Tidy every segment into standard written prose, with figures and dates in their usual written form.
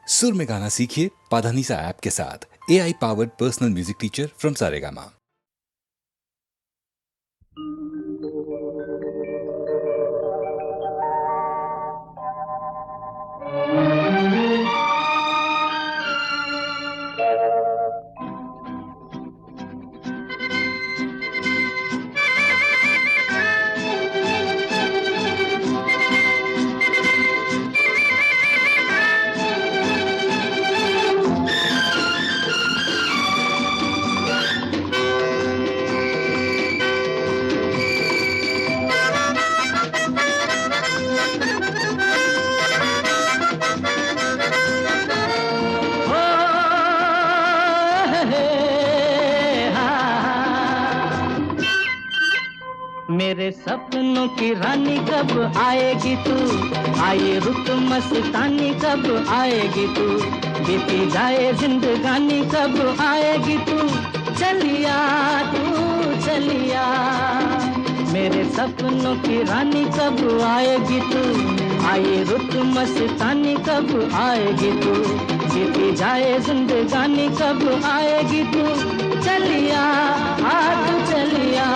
सुर में गाना सीखिए पाधानीसा ऐप के साथ। AI powered personal music teacher from Saregama. मेरे सपनों की रानी कब आएगी तू, आए रुत मस्तानी कब आएगी तू, बीती जाए जिंदगानी कब आएगी तू, चलिया तू चलिया। मेरे सपनों की रानी कब आएगी तू, आए रुत मस्तानी कब आएगी तू, बीती जाए जिंदगानी कब आएगी तू, चलिया तू चलिया।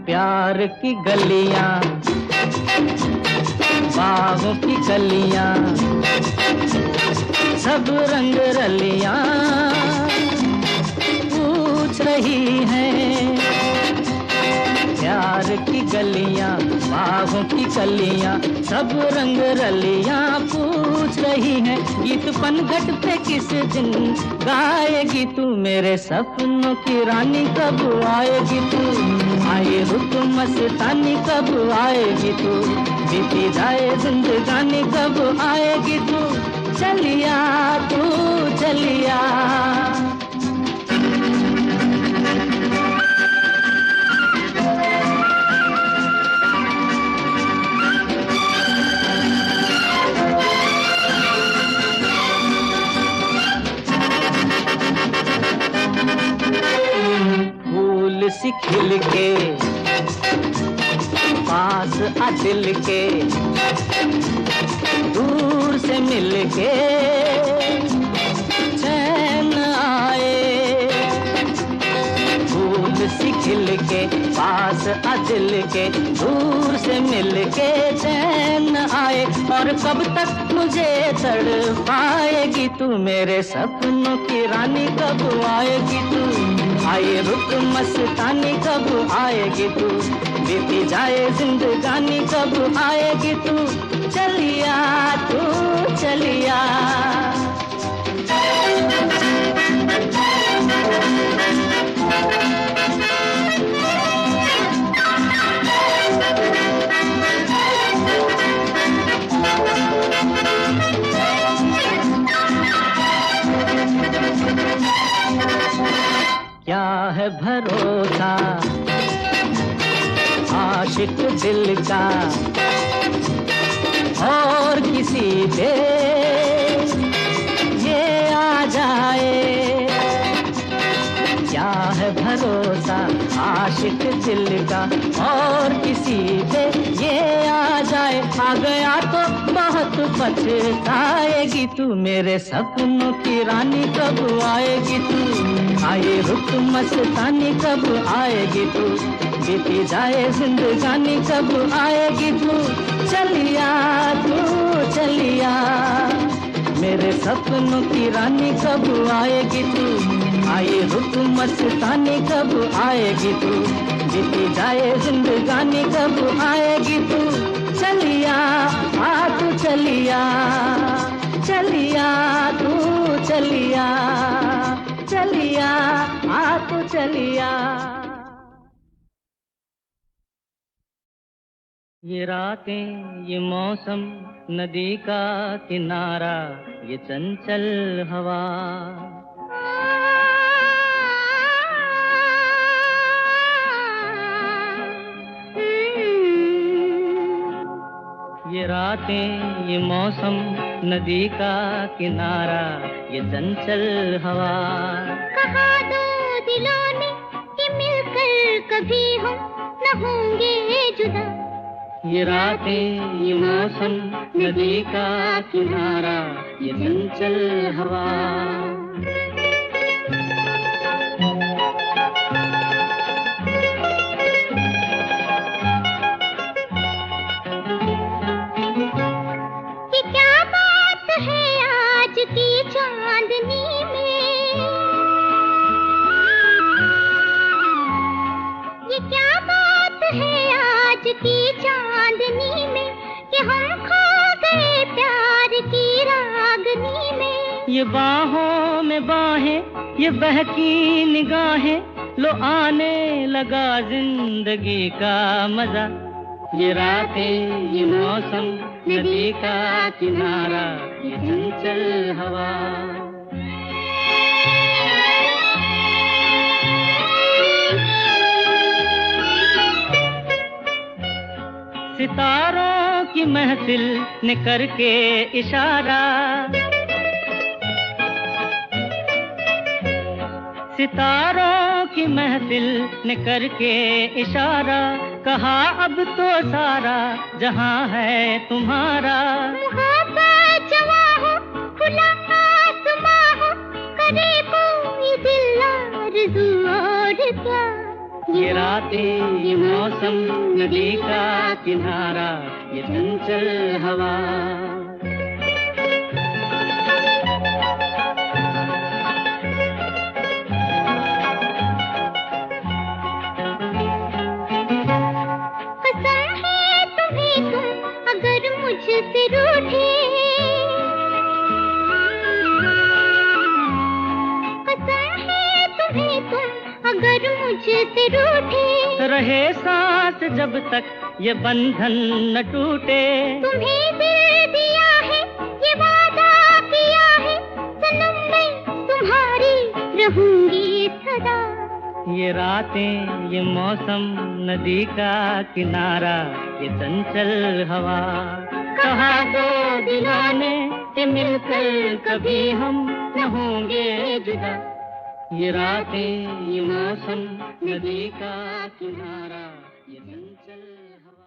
प्यार की गलियां, बागों की कलियां, सब रंग रलियां पूछ रही हैं। प्यार की गलियां, बागों की कलियां, सब रंग रलियां पूछ रही हैं। गीत पनघट पे किस दिन गाएगी तू, मेरे सपनों की रानी कब आएगी तू, आए रुत मस्तानी कब आएगी तू, बीती जाए जिंदगानी कब आएगी तू, चलिया तू चलिया। फूल सी खिल के पास आ दिल के, दूर से मिल के चैन आए। फूल सी खिल के पास आ दिल के, दूर से मिल के चैन आए। और कब तक मुझे तड़पाएगी तू, मेरे सपनों की रानी कब आएगी तू, आए रुत मस्तानी कब आएगी तू, बीती जाए जिंदगानी कब आएगी तू, चलिया तू चलिया। क्या है भरोसा आशिक दिल का और किसी पे ये आ जाए। क्या है भरोसा आशिक दिल का और किसी पे ये आ जाए। आ गया तो बहुत पछताएगी तू, मेरे सपनों की रानी कब आएगी तू, आए रुत मस्तानी कब आएगी तू, बीती जाए जिंदगानी कब आएगी तू, चलिया तू चलिया। मेरे सपनों की रानी कब आएगी तू, आए रुत मस्तानी कब आएगी तू, बीती जाए जिंदगानी कब आएगी तू, चलिया तू चलिया। चलिया तू चलिया, चलिया तू चलिया। ये रातें ये मौसम नदी का किनारा, ये चंचल हवा, ये रातें, ये मौसम, नदी का किनारा, ये चंचल हवा। कहा दो दिलों ने कि मिलकर कभी हम न होंगे जुदा। ये रातें, ये मौसम, नदी का किनारा, ये चंचल हवा। ये क्या बात है आज की चांदनी में, ये क्या बात है आज की चांदनी में, कि हम खो गए प्यार की रागनी में। ये बाहों में बाहें, ये बहकी निगाहें, लो आने लगा जिंदगी का मजा। ये रातें, ये मौसम, नदी का किनारा, ये चंचल हवा। सितारों की महफिल ने करके इशारा, सितारों की महफिल ने करके इशारा, कहा अब तो सारा जहां है तुम्हारा। मोहब्बत जवां हो, खुला आसमां हो, करे कोई दिल आरज़ू और क्या। ये रातें, ये मौसम, नदी का किनारा, ये चंचल हवा। कसम है तुम्हें तुम अगर मुझसे रूठे, कसम है तुम्हें तुम अगर मुझसे रूठे। रहे साथ जब तक ये बंधन न टूटे। तुम्हें दिल दिया है, ये वादा किया है, सनम मैं तुम्हारी रहूंगी सदा। ये रातें, ये मौसम, नदी का किनारा, ये चंचल हवा। कहा दो दिलों ने कि मिलकर कभी हम न होंगे जुदा। ये रातें, ये मौसम, नदी का किनारा, ये चंचल हवा।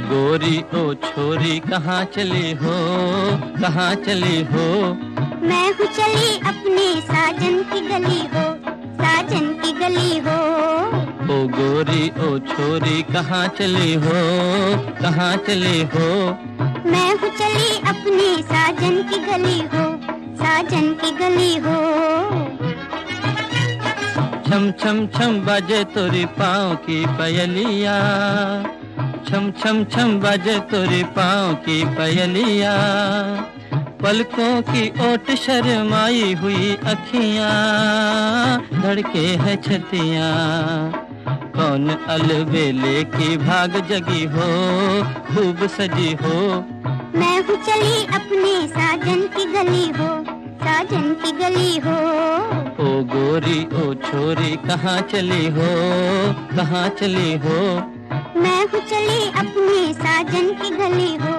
गोरी ओ छोरी कहाँ चली हो, कहाँ चली हो? मैं हूँ चली अपने साजन की गली हो, साजन की गली हो। ओ गोरी ओ छोरी कहाँ चली हो, कहाँ चली हो? मैं हूँ चली अपने साजन की गली हो, साजन की गली हो। छम छम छम बाजे तोरी पाँव की पयलिया, छम छम छम बाजे तोरी पाँव की पयलिया। पलकों की ओट शर्माई हुई अखियाँ, धड़के है छतियाँ। कौन अलबेले की भाग जगी हो, खूब सजी हो। मैं हूँ चली अपने साजन की गली हो, साजन की गली हो। ओ गोरी ओ छोरी कहाँ चली हो, कहाँ चली हो? मैं हूँ चली अपने साजन की गली हो,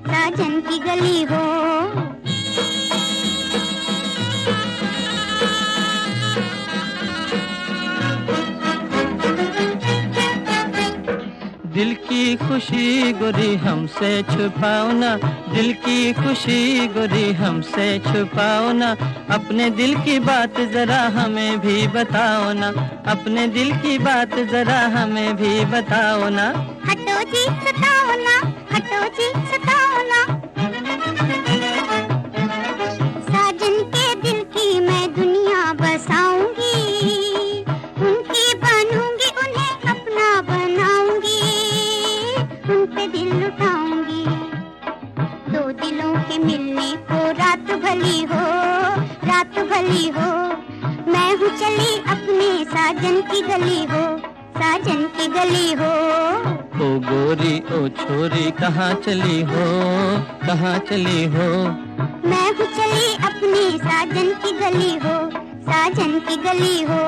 साजन की गली हो। दिल की खुशी गोरी हमसे छुपाओ ना, दिल की खुशी गोरी हमसे छुपाओ ना। अपने दिल की बात जरा हमें भी बताओ ना, अपने दिल की बात जरा हमें भी बताओ ना। हटो जी सताओ ना, हटो जी सताओ ना। साजन के दिल की मैं दुनिया बसाऊंगी, उनकी बनूंगी, उन्हें अपना बनाऊंगी, उन पे दिल लुटाऊंगी। दो दिलों के मिलने को रात भली हो, रात भली हो। मैं हूँ चली अपने साजन की गली हो, साजन की गली हो। ओ गोरी ओ छोरी कहाँ चली हो, कहाँ चली हो? मैं हूँ चली अपने साजन की गली हो, साजन की गली हो।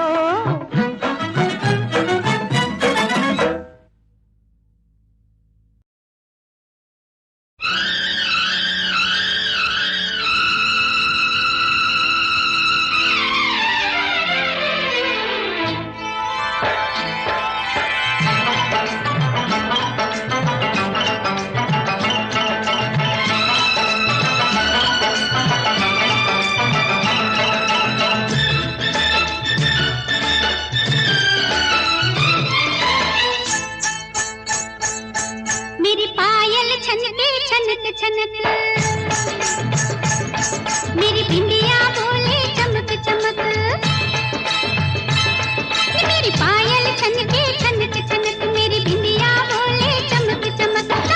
मेरी पायल छनके छनक छनक, मेरी बिंदिया बोले चमक चमक। मेरी पायल छनके छनक छनक, मेरी बिंदिया बोले चमक चमक।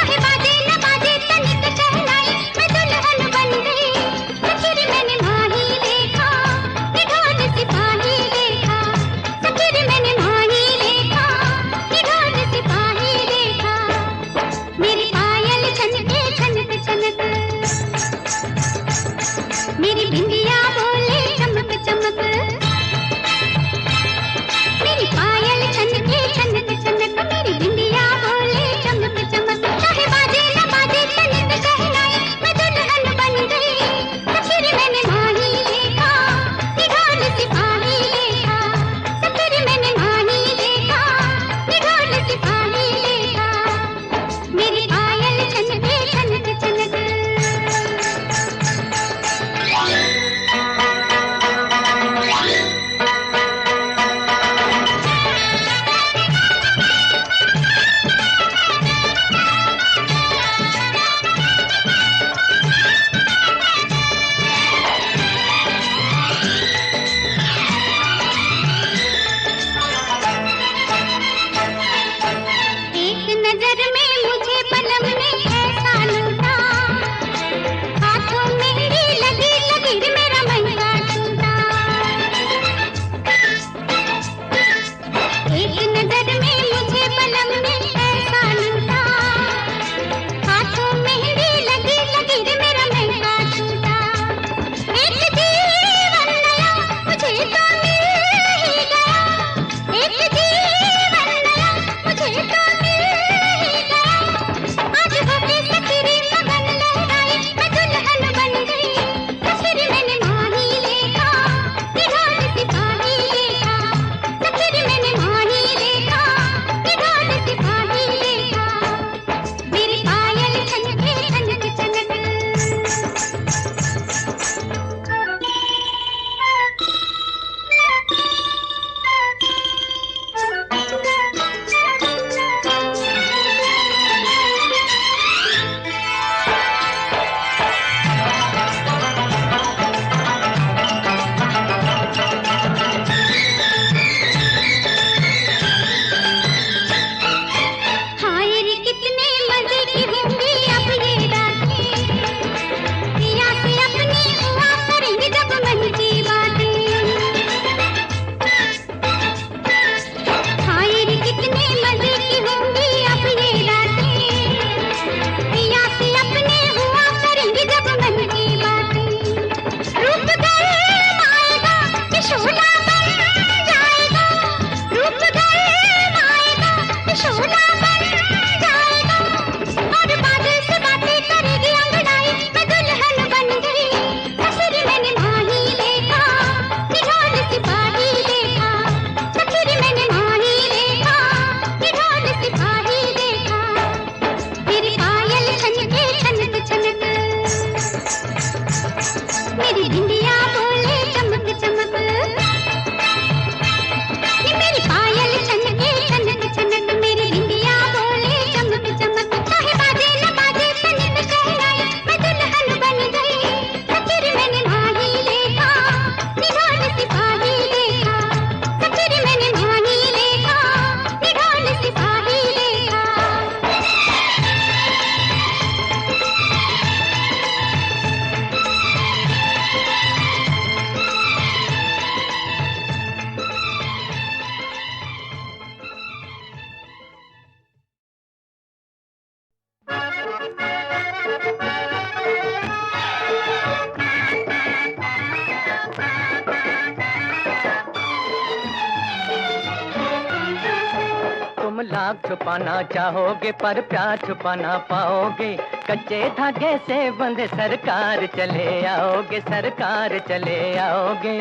तुम लाख छुपाना चाहोगे पर प्यार छुपा ना पाओगे, कच्चे धागे से बंधे सरकार चले आओगे, सरकार चले आओगे।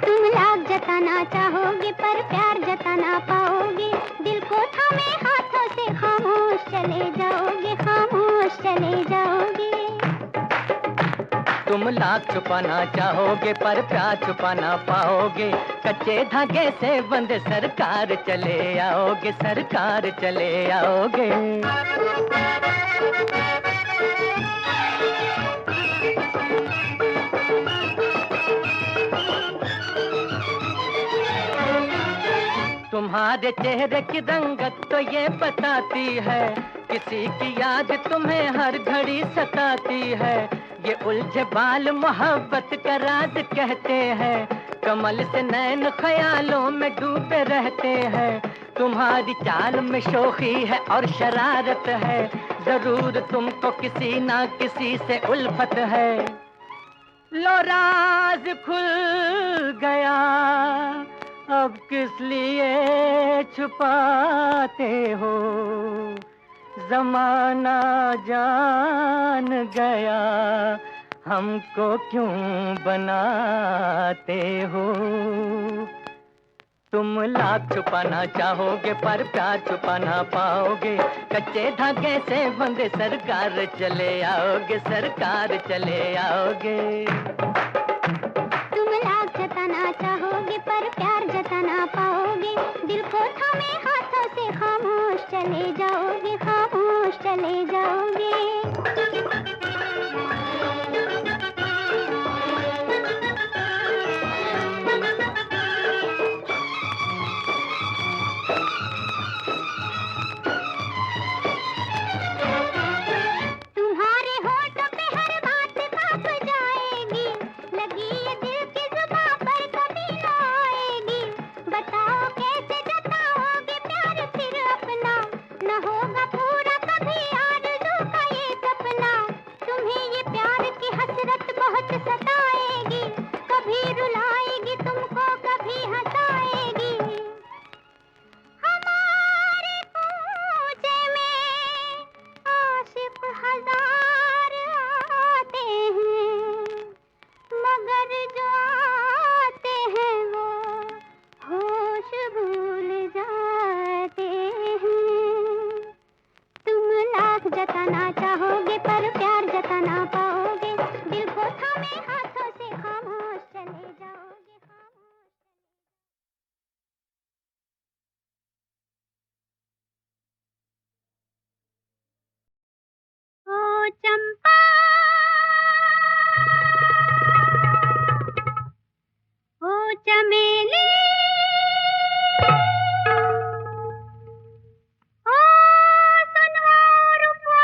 तुम लाख जताना चाहोगे पर प्यार जता ना पाओगे, दिल को थामे हाथों से खामोश चले जाओगे, खामोश चले जाओगे। तुम लाख छुपाना चाहोगे पर प्यार छुपा ना पाओगे, कच्चे धागे से बंधे सरकार चले आओगे, सरकार चले आओगे। तुम्हारे चेहरे की रंगत तो ये बताती है, किसी की याद तुम्हें हर घड़ी सताती है। ये उलझे बाल मोहब्बत का राज कहते हैं, कमल से नैन ख्यालों में डूबे रहते हैं। तुम्हारी चाल में शोखी है और शरारत है, जरूर तुमको किसी ना किसी से उल्फत है। लो राज खुल गया, अब किस लिए छुपाते हो, जमाना जान गया हमको क्यों बनाते हो। तुम लाख छुपाना चाहोगे पर प्यार छुपा ना पाओगे, कच्चे धागे से बंधे सरकार चले आओगे, सरकार चले आओगे। तुम लाख जताना चाहोगे पर प्यार जता ना पाओगे, दिल को थामे हाथों से खामोश चले जाओगे, खामोश चले जाओगे। तुम्हारे होठों पे हर बात कांप जाएगी, लगी ये दिल की जुबां पर कभी ना आएगी। बताओ कैसे जताओगे प्यार फिर अपना, न होगा पूरा कभी आरज़ू का ये सपना। तुम्हें ये प्यार की हसरत बहुत सताएगी, कभी रुलाएगी तुमको कभी हंसाएगी। हमारे कूचे में आशिक हजार आते हैं, मगर जो आते हैं वो होश भूल जाते हैं। तुम लाख जताना चाहोगे पर प्यार जता ना पाओगे, दिल को थामे हाथों से खामोश चले जाओगे, खामोश। ओ चंपा, ओ चमेली, ओ सुनवा रूपा,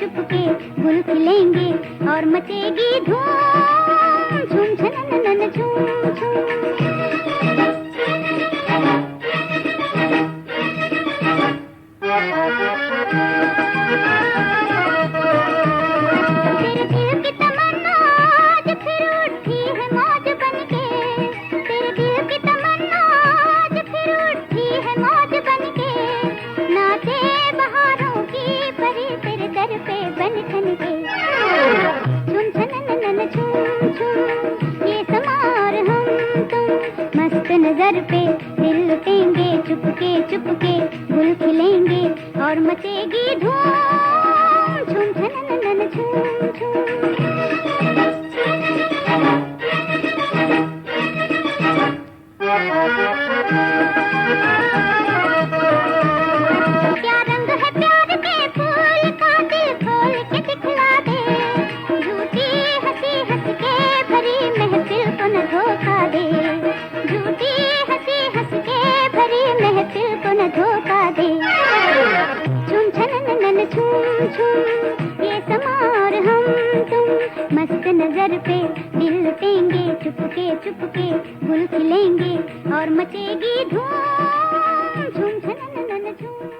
चुपके गुल खिलेंगे और मचेगी धूम झूम छनननन झूम झूम। नजर पे दिल लुटेंगे चुपके चुपके गुल खिलेंगे और मचेगी धूम झूम छनननन झूम झूम। क्या रंग है प्यार के फूल का दिल खोल के दिखला दे, झूठी हंसी हंस के भरी महफिल को न धोखा दे, झूठी हंसी हंस के भरी महफिल को न धोखा दे। झूम छनननन झूम झूम ये समा और हम तुम मस्त नजर पे दिल लुटेंगे चुपके चुपके गुल खिलेंगे और मचेगी धूम झूम छनननन झूम।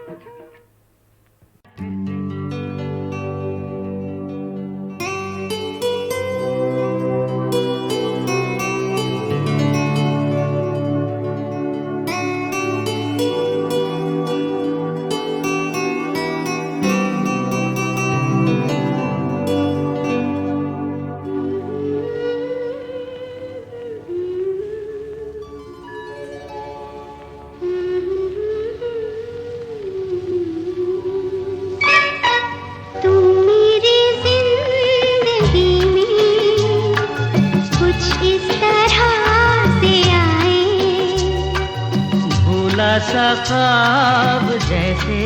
सा ख्वाब जैसे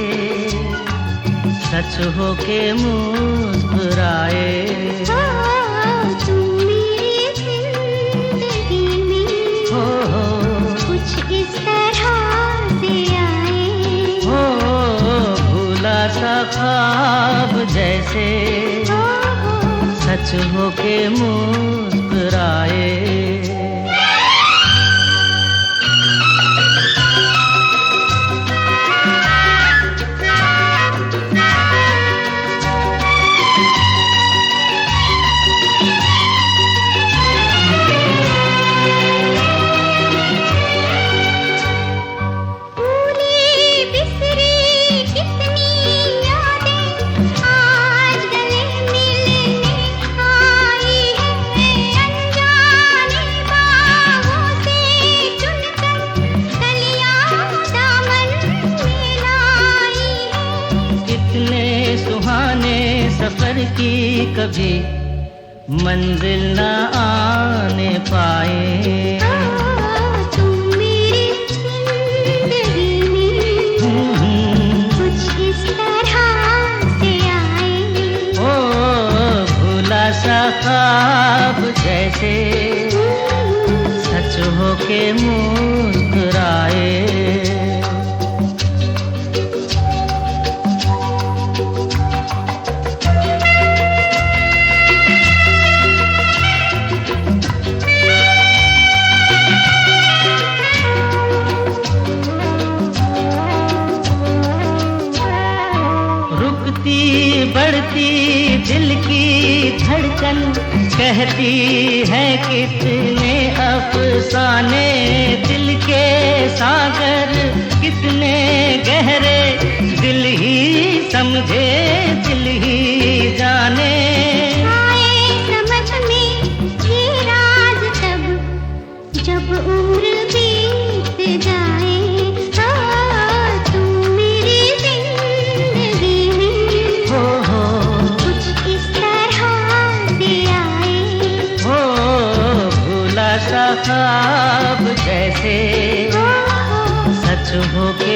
सच हो के मुस्कुराए, तुम मेरी जिंदगी में हो कुछ इस तरह से आए, हो भूला सा ख्वाब जैसे सच हो के मुस्कुराए। सफर की कभी मंजिल न आने पाए, तुम मेरी जिंदगी में कुछ इस तरह से आए, ओ भूला सा ख्वाब जैसे सच हो के मुस्कुराए। बढ़ती दिल की धड़कन कहती है कितने अफसाने, दिल के सागर कितने गहरे, दिल ही समझे दिल ही जाने। आए समझ में ये राज तब जब उम्र बीत जाए, ख्वाब जैसे सच हो के